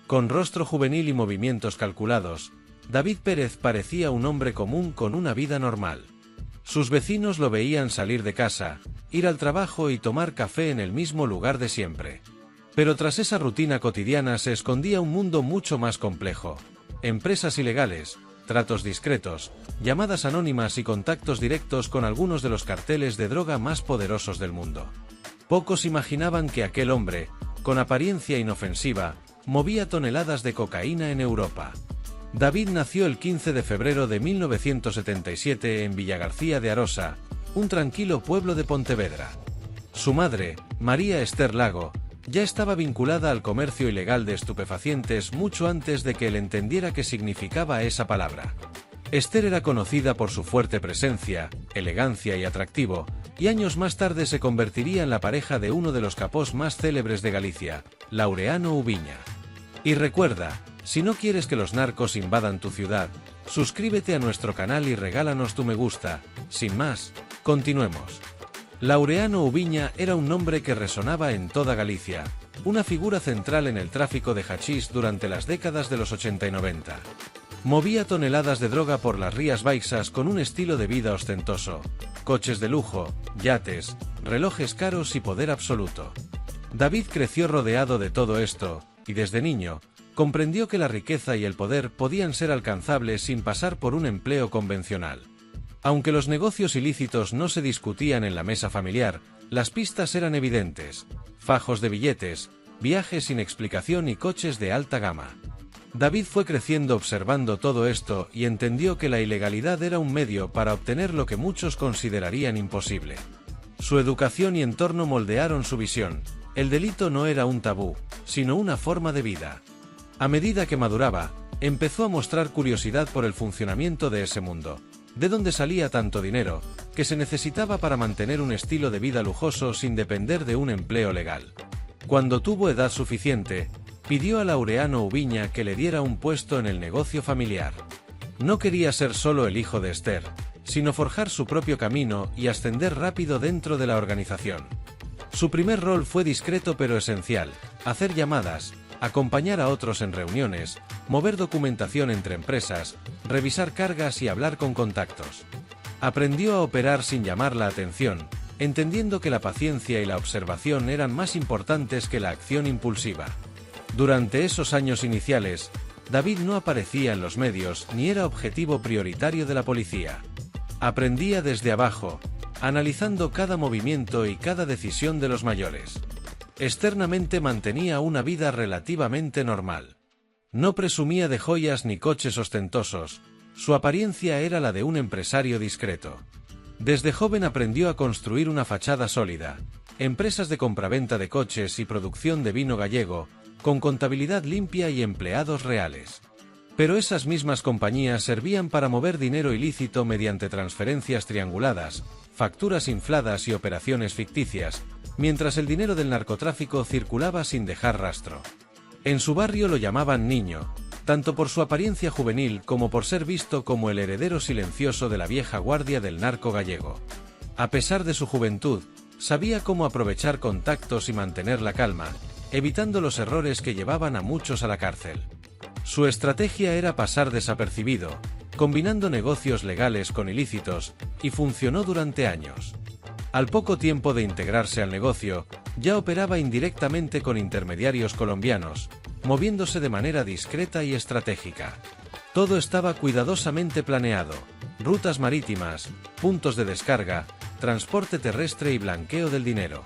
Con rostro juvenil y movimientos calculados, David Pérez parecía un hombre común con una vida normal. Sus vecinos lo veían salir de casa, ir al trabajo y tomar café en el mismo lugar de siempre. Pero tras esa rutina cotidiana se escondía un mundo mucho más complejo. Empresas ilegales, tratos discretos, llamadas anónimas y contactos directos con algunos de los carteles de droga más poderosos del mundo. Pocos imaginaban que aquel hombre, con apariencia inofensiva, movía toneladas de cocaína en Europa. David nació el 15 de febrero de 1977 en Villagarcía de Arosa, un tranquilo pueblo de Pontevedra. Su madre, María Esther Lago, ya estaba vinculada al comercio ilegal de estupefacientes mucho antes de que él entendiera qué significaba esa palabra. Esther era conocida por su fuerte presencia, elegancia y atractivo, y años más tarde se convertiría en la pareja de uno de los capós más célebres de Galicia, Laureano Ubiña. Y recuerda, si no quieres que los narcos invadan tu ciudad, suscríbete a nuestro canal y regálanos tu me gusta. Sin más, continuemos. Laureano Ubiña era un nombre que resonaba en toda Galicia, una figura central en el tráfico de hachís durante las décadas de los 80 y 90. Movía toneladas de droga por las Rías Baixas con un estilo de vida ostentoso, coches de lujo, yates, relojes caros y poder absoluto. David creció rodeado de todo esto, y desde niño, comprendió que la riqueza y el poder podían ser alcanzables sin pasar por un empleo convencional. Aunque los negocios ilícitos no se discutían en la mesa familiar, las pistas eran evidentes: fajos de billetes, viajes sin explicación y coches de alta gama. David fue creciendo observando todo esto y entendió que la ilegalidad era un medio para obtener lo que muchos considerarían imposible. Su educación y entorno moldearon su visión. El delito no era un tabú, sino una forma de vida. A medida que maduraba, empezó a mostrar curiosidad por el funcionamiento de ese mundo. ¿De dónde salía tanto dinero que se necesitaba para mantener un estilo de vida lujoso sin depender de un empleo legal? Cuando tuvo edad suficiente, pidió a Laureano Ubiña que le diera un puesto en el negocio familiar. No quería ser solo el hijo de Esther, sino forjar su propio camino y ascender rápido dentro de la organización. Su primer rol fue discreto pero esencial: hacer llamadas, acompañar a otros en reuniones, mover documentación entre empresas, revisar cargas y hablar con contactos. Aprendió a operar sin llamar la atención, entendiendo que la paciencia y la observación eran más importantes que la acción impulsiva. Durante esos años iniciales, David no aparecía en los medios ni era objetivo prioritario de la policía. Aprendía desde abajo, analizando cada movimiento y cada decisión de los mayores. Externamente mantenía una vida relativamente normal. No presumía de joyas ni coches ostentosos, su apariencia era la de un empresario discreto. Desde joven aprendió a construir una fachada sólida, empresas de compraventa de coches y producción de vino gallego, con contabilidad limpia y empleados reales. Pero esas mismas compañías servían para mover dinero ilícito mediante transferencias trianguladas, facturas infladas y operaciones ficticias, mientras el dinero del narcotráfico circulaba sin dejar rastro. En su barrio lo llamaban niño, tanto por su apariencia juvenil como por ser visto como el heredero silencioso de la vieja guardia del narco gallego. A pesar de su juventud, sabía cómo aprovechar contactos y mantener la calma, evitando los errores que llevaban a muchos a la cárcel. Su estrategia era pasar desapercibido, combinando negocios legales con ilícitos, y funcionó durante años. Al poco tiempo de integrarse al negocio, ya operaba indirectamente con intermediarios colombianos, moviéndose de manera discreta y estratégica. Todo estaba cuidadosamente planeado: rutas marítimas, puntos de descarga, transporte terrestre y blanqueo del dinero.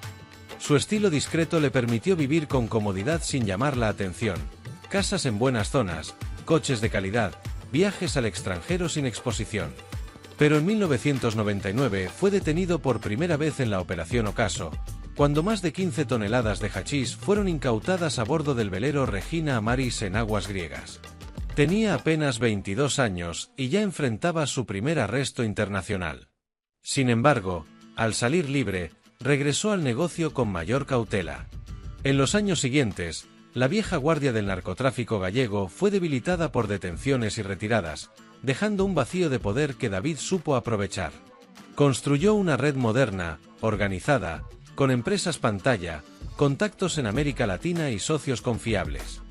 Su estilo discreto le permitió vivir con comodidad sin llamar la atención: casas en buenas zonas, coches de calidad, viajes al extranjero sin exposición. Pero en 1999 fue detenido por primera vez en la Operación Ocaso, cuando más de 15 toneladas de hachís fueron incautadas a bordo del velero Regina Amaris en aguas griegas. Tenía apenas 22 años y ya enfrentaba su primer arresto internacional. Sin embargo, al salir libre, regresó al negocio con mayor cautela. En los años siguientes, la vieja guardia del narcotráfico gallego fue debilitada por detenciones y retiradas, dejando un vacío de poder que David supo aprovechar. Construyó una red moderna, organizada, con empresas pantalla, contactos en América Latina y socios confiables.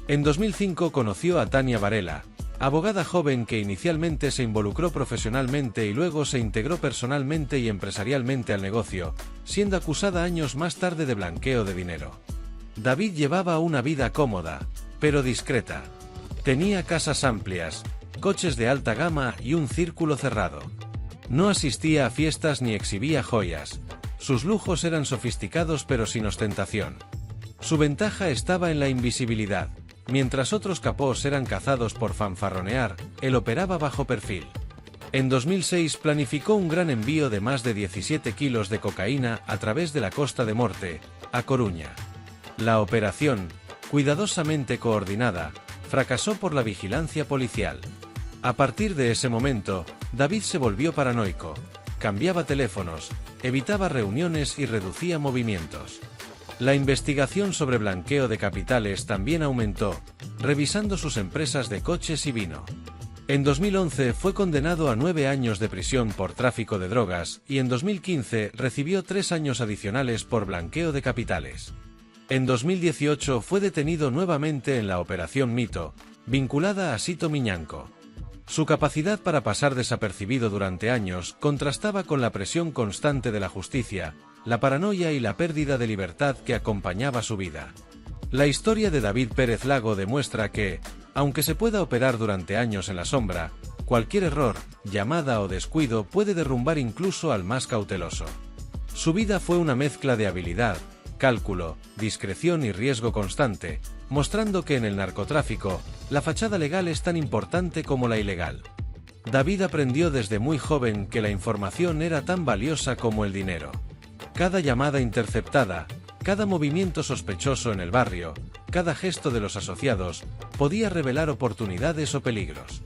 En 2005 conoció a Tania Varela, abogada joven que inicialmente se involucró profesionalmente y luego se integró personalmente y empresarialmente al negocio, siendo acusada años más tarde de blanqueo de dinero. David llevaba una vida cómoda, pero discreta. Tenía casas amplias, coches de alta gama y un círculo cerrado. No asistía a fiestas ni exhibía joyas. Sus lujos eran sofisticados pero sin ostentación. Su ventaja estaba en la invisibilidad. Mientras otros capós eran cazados por fanfarronear, él operaba bajo perfil. En 2006 planificó un gran envío de más de 17 kilos de cocaína a través de la Costa de Morte, a Coruña. La operación, cuidadosamente coordinada, fracasó por la vigilancia policial. A partir de ese momento, David se volvió paranoico, cambiaba teléfonos, evitaba reuniones y reducía movimientos. La investigación sobre blanqueo de capitales también aumentó, revisando sus empresas de coches y vino. En 2011 fue condenado a 9 años de prisión por tráfico de drogas y en 2015 recibió 3 años adicionales por blanqueo de capitales. En 2018 fue detenido nuevamente en la Operación Mito, vinculada a Sito Miñanco. Su capacidad para pasar desapercibido durante años contrastaba con la presión constante de la justicia, la paranoia y la pérdida de libertad que acompañaba su vida. La historia de David Pérez Lago demuestra que, aunque se pueda operar durante años en la sombra, cualquier error, llamada o descuido puede derrumbar incluso al más cauteloso. Su vida fue una mezcla de habilidad, cálculo, discreción y riesgo constante, mostrando que en el narcotráfico, la fachada legal es tan importante como la ilegal. David aprendió desde muy joven que la información era tan valiosa como el dinero. Cada llamada interceptada, cada movimiento sospechoso en el barrio, cada gesto de los asociados, podía revelar oportunidades o peligros.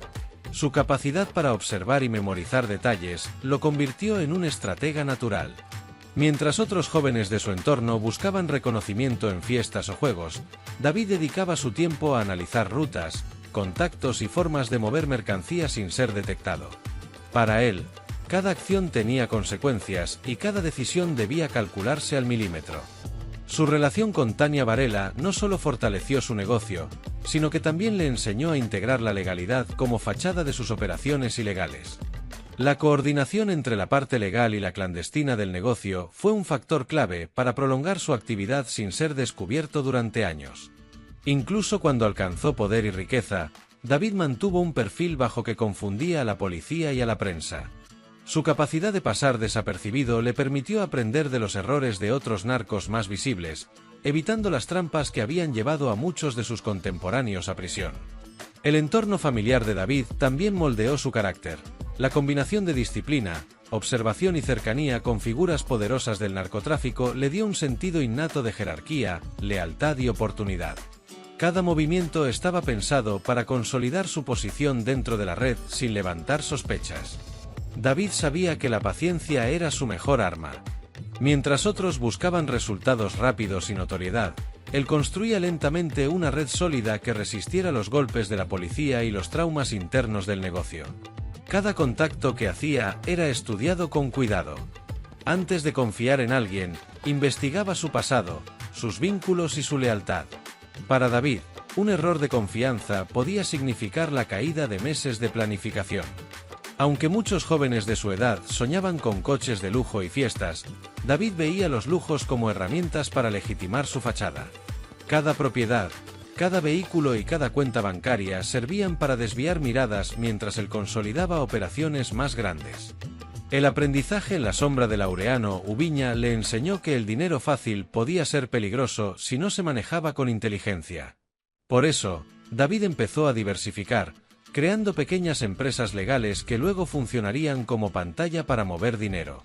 Su capacidad para observar y memorizar detalles lo convirtió en un estratega natural. Mientras otros jóvenes de su entorno buscaban reconocimiento en fiestas o juegos, David dedicaba su tiempo a analizar rutas, contactos y formas de mover mercancía sin ser detectado. Para él, cada acción tenía consecuencias y cada decisión debía calcularse al milímetro. Su relación con Tania Varela no solo fortaleció su negocio, sino que también le enseñó a integrar la legalidad como fachada de sus operaciones ilegales. La coordinación entre la parte legal y la clandestina del negocio fue un factor clave para prolongar su actividad sin ser descubierto durante años. Incluso cuando alcanzó poder y riqueza, David mantuvo un perfil bajo que confundía a la policía y a la prensa. Su capacidad de pasar desapercibido le permitió aprender de los errores de otros narcos más visibles, evitando las trampas que habían llevado a muchos de sus contemporáneos a prisión. El entorno familiar de David también moldeó su carácter. La combinación de disciplina, observación y cercanía con figuras poderosas del narcotráfico le dio un sentido innato de jerarquía, lealtad y oportunidad. Cada movimiento estaba pensado para consolidar su posición dentro de la red sin levantar sospechas. David sabía que la paciencia era su mejor arma. Mientras otros buscaban resultados rápidos y notoriedad, él construía lentamente una red sólida que resistiera los golpes de la policía y los traumas internos del negocio. Cada contacto que hacía era estudiado con cuidado. Antes de confiar en alguien, investigaba su pasado, sus vínculos y su lealtad. Para David, un error de confianza podía significar la caída de meses de planificación. Aunque muchos jóvenes de su edad soñaban con coches de lujo y fiestas, David veía los lujos como herramientas para legitimar su fachada. Cada propiedad, cada vehículo y cada cuenta bancaria servían para desviar miradas mientras él consolidaba operaciones más grandes. El aprendizaje en la sombra de Laureano Ubiña le enseñó que el dinero fácil podía ser peligroso si no se manejaba con inteligencia. Por eso, David empezó a diversificar, creando pequeñas empresas legales que luego funcionarían como pantalla para mover dinero.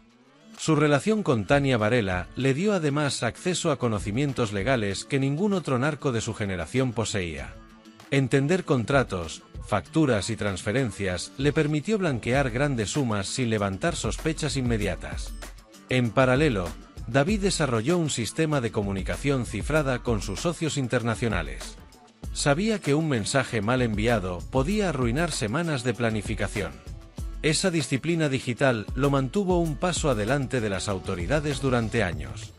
Su relación con Tania Varela le dio además acceso a conocimientos legales que ningún otro narco de su generación poseía. Entender contratos, facturas y transferencias le permitió blanquear grandes sumas sin levantar sospechas inmediatas. En paralelo, David desarrolló un sistema de comunicación cifrada con sus socios internacionales. Sabía que un mensaje mal enviado podía arruinar semanas de planificación. Esa disciplina digital lo mantuvo un paso adelante de las autoridades durante años.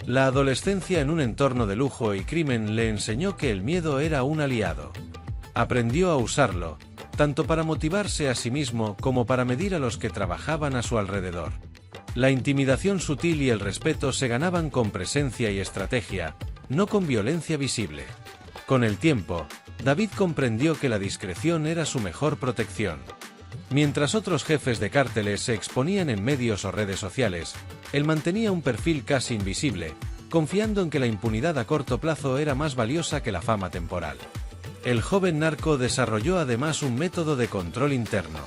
La adolescencia en un entorno de lujo y crimen le enseñó que el miedo era un aliado. Aprendió a usarlo, tanto para motivarse a sí mismo como para medir a los que trabajaban a su alrededor. La intimidación sutil y el respeto se ganaban con presencia y estrategia, no con violencia visible. Con el tiempo, David comprendió que la discreción era su mejor protección. Mientras otros jefes de cárteles se exponían en medios o redes sociales, él mantenía un perfil casi invisible, confiando en que la impunidad a corto plazo era más valiosa que la fama temporal. El joven narco desarrolló además un método de control interno.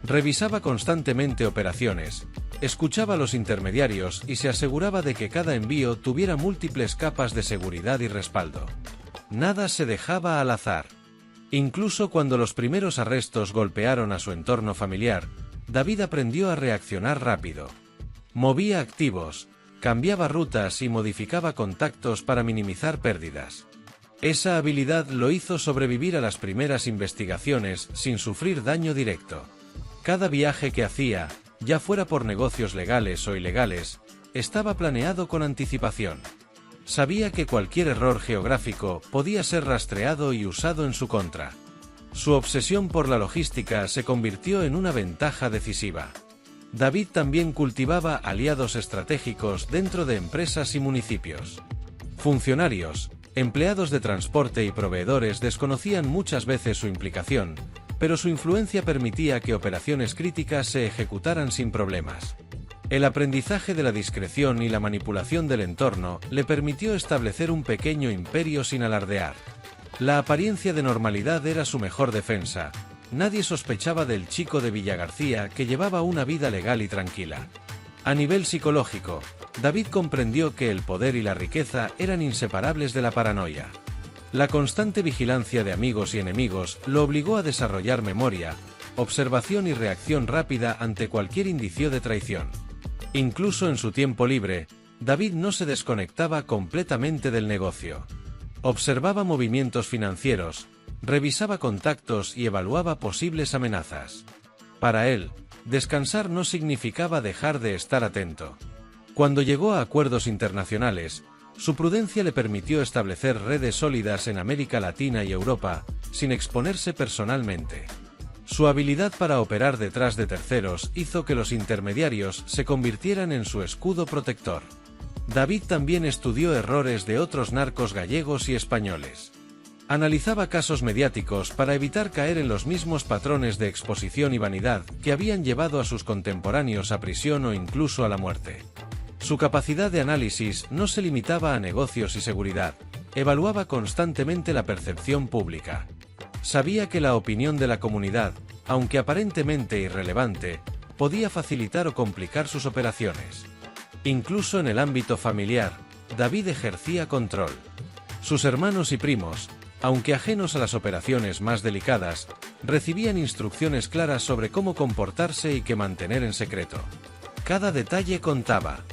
Revisaba constantemente operaciones, escuchaba a los intermediarios y se aseguraba de que cada envío tuviera múltiples capas de seguridad y respaldo. Nada se dejaba al azar. Incluso cuando los primeros arrestos golpearon a su entorno familiar, David aprendió a reaccionar rápido. Movía activos, cambiaba rutas y modificaba contactos para minimizar pérdidas. Esa habilidad lo hizo sobrevivir a las primeras investigaciones sin sufrir daño directo. Cada viaje que hacía, ya fuera por negocios legales o ilegales, estaba planeado con anticipación. Sabía que cualquier error geográfico podía ser rastreado y usado en su contra. Su obsesión por la logística se convirtió en una ventaja decisiva. David también cultivaba aliados estratégicos dentro de empresas y municipios. Funcionarios, empleados de transporte y proveedores desconocían muchas veces su implicación, pero su influencia permitía que operaciones críticas se ejecutaran sin problemas. El aprendizaje de la discreción y la manipulación del entorno le permitió establecer un pequeño imperio sin alardear. La apariencia de normalidad era su mejor defensa. Nadie sospechaba del chico de Villagarcía que llevaba una vida legal y tranquila. A nivel psicológico, David comprendió que el poder y la riqueza eran inseparables de la paranoia. La constante vigilancia de amigos y enemigos lo obligó a desarrollar memoria, observación y reacción rápida ante cualquier indicio de traición. Incluso en su tiempo libre, David no se desconectaba completamente del negocio. Observaba movimientos financieros, revisaba contactos y evaluaba posibles amenazas. Para él, descansar no significaba dejar de estar atento. Cuando llegó a acuerdos internacionales, su prudencia le permitió establecer redes sólidas en América Latina y Europa, sin exponerse personalmente. Su habilidad para operar detrás de terceros hizo que los intermediarios se convirtieran en su escudo protector. David también estudió errores de otros narcos gallegos y españoles. Analizaba casos mediáticos para evitar caer en los mismos patrones de exposición y vanidad que habían llevado a sus contemporáneos a prisión o incluso a la muerte. Su capacidad de análisis no se limitaba a negocios y seguridad, evaluaba constantemente la percepción pública. Sabía que la opinión de la comunidad, aunque aparentemente irrelevante, podía facilitar o complicar sus operaciones. Incluso en el ámbito familiar, David ejercía control. Sus hermanos y primos, aunque ajenos a las operaciones más delicadas, recibían instrucciones claras sobre cómo comportarse y qué mantener en secreto. Cada detalle contaba.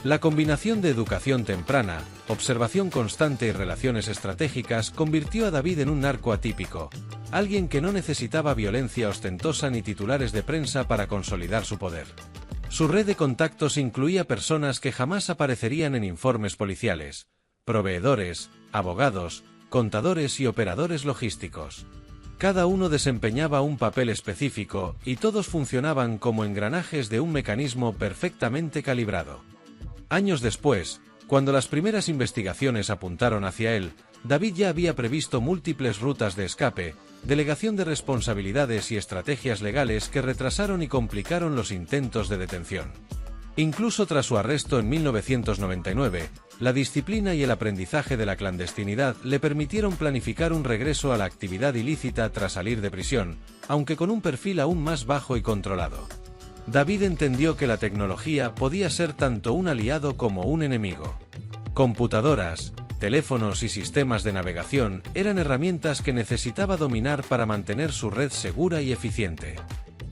La combinación de educación temprana, observación constante y relaciones estratégicas convirtió a David en un narco atípico, alguien que no necesitaba violencia ostentosa ni titulares de prensa para consolidar su poder. Su red de contactos incluía personas que jamás aparecerían en informes policiales, proveedores, abogados, contadores y operadores logísticos. Cada uno desempeñaba un papel específico y todos funcionaban como engranajes de un mecanismo perfectamente calibrado. Años después, cuando las primeras investigaciones apuntaron hacia él, David ya había previsto múltiples rutas de escape, delegación de responsabilidades y estrategias legales que retrasaron y complicaron los intentos de detención. Incluso tras su arresto en 1999, la disciplina y el aprendizaje de la clandestinidad le permitieron planificar un regreso a la actividad ilícita tras salir de prisión, aunque con un perfil aún más bajo y controlado. David entendió que la tecnología podía ser tanto un aliado como un enemigo. Computadoras, teléfonos y sistemas de navegación eran herramientas que necesitaba dominar para mantener su red segura y eficiente.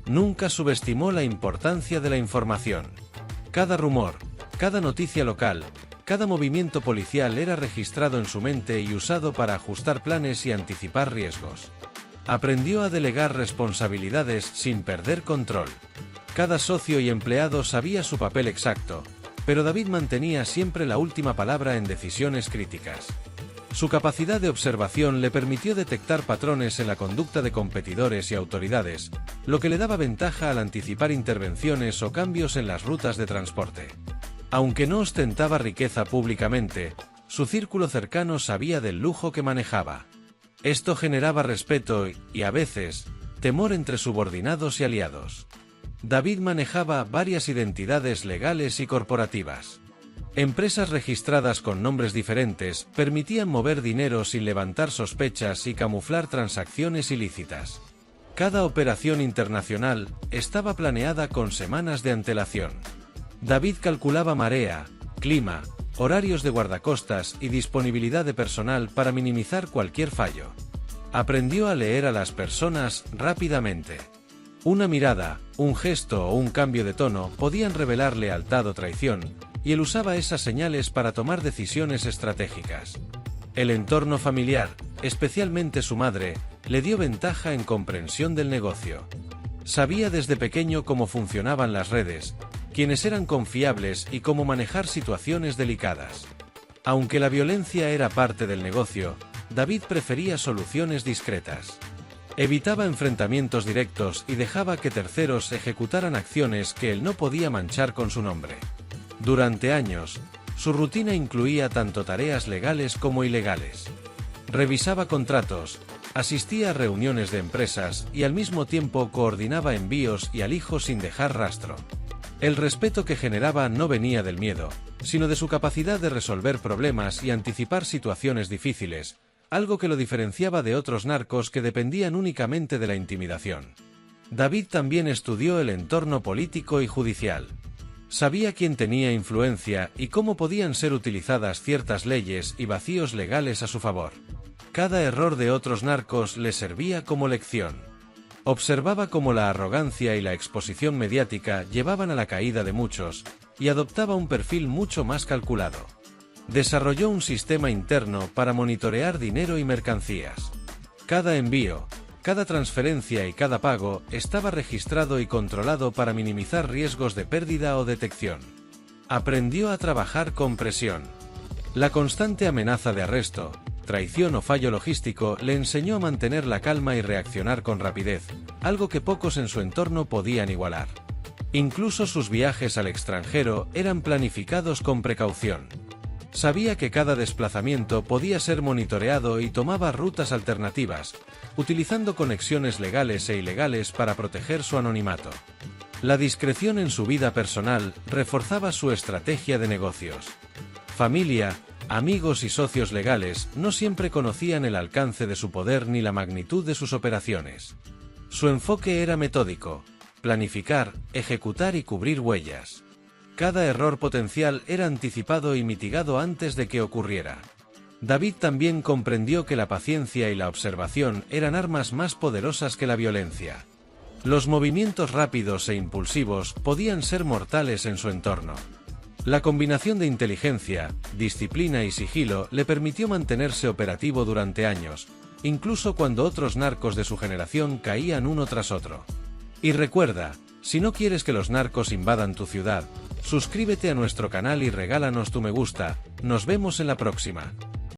Nunca subestimó la importancia de la información. Cada rumor, cada noticia local, cada movimiento policial era registrado en su mente y usado para ajustar planes y anticipar riesgos. Aprendió a delegar responsabilidades sin perder control. Cada socio y empleado sabía su papel exacto, pero David mantenía siempre la última palabra en decisiones críticas. Su capacidad de observación le permitió detectar patrones en la conducta de competidores y autoridades, lo que le daba ventaja al anticipar intervenciones o cambios en las rutas de transporte. Aunque no ostentaba riqueza públicamente, su círculo cercano sabía del lujo que manejaba. Esto generaba respeto y, a veces, temor entre subordinados y aliados. David manejaba varias identidades legales y corporativas. Empresas registradas con nombres diferentes permitían mover dinero sin levantar sospechas y camuflar transacciones ilícitas. Cada operación internacional estaba planeada con semanas de antelación. David calculaba marea, clima, horarios de guardacostas y disponibilidad de personal para minimizar cualquier fallo. Aprendió a leer a las personas rápidamente. Una mirada, un gesto o un cambio de tono podían revelar lealtad o traición, y él usaba esas señales para tomar decisiones estratégicas. El entorno familiar, especialmente su madre, le dio ventaja en comprensión del negocio. Sabía desde pequeño cómo funcionaban las redes, quiénes eran confiables y cómo manejar situaciones delicadas. Aunque la violencia era parte del negocio, David prefería soluciones discretas. Evitaba enfrentamientos directos y dejaba que terceros ejecutaran acciones que él no podía manchar con su nombre. Durante años, su rutina incluía tanto tareas legales como ilegales. Revisaba contratos, asistía a reuniones de empresas y al mismo tiempo coordinaba envíos y alijos sin dejar rastro. El respeto que generaba no venía del miedo, sino de su capacidad de resolver problemas y anticipar situaciones difíciles, algo que lo diferenciaba de otros narcos que dependían únicamente de la intimidación. David también estudió el entorno político y judicial. Sabía quién tenía influencia y cómo podían ser utilizadas ciertas leyes y vacíos legales a su favor. Cada error de otros narcos le servía como lección. Observaba cómo la arrogancia y la exposición mediática llevaban a la caída de muchos, y adoptaba un perfil mucho más calculado. Desarrolló un sistema interno para monitorear dinero y mercancías. Cada envío, cada transferencia y cada pago estaba registrado y controlado para minimizar riesgos de pérdida o detección. Aprendió a trabajar con presión. La constante amenaza de arresto, traición o fallo logístico le enseñó a mantener la calma y reaccionar con rapidez, algo que pocos en su entorno podían igualar. Incluso sus viajes al extranjero eran planificados con precaución. Sabía que cada desplazamiento podía ser monitoreado y tomaba rutas alternativas, utilizando conexiones legales e ilegales para proteger su anonimato. La discreción en su vida personal reforzaba su estrategia de negocios. Familia, amigos y socios legales no siempre conocían el alcance de su poder ni la magnitud de sus operaciones. Su enfoque era metódico: planificar, ejecutar y cubrir huellas. Cada error potencial era anticipado y mitigado antes de que ocurriera. David también comprendió que la paciencia y la observación eran armas más poderosas que la violencia. Los movimientos rápidos e impulsivos podían ser mortales en su entorno. La combinación de inteligencia, disciplina y sigilo le permitió mantenerse operativo durante años, incluso cuando otros narcos de su generación caían uno tras otro. Y recuerda, si no quieres que los narcos invadan tu ciudad, suscríbete a nuestro canal y regálanos tu me gusta. Nos vemos en la próxima.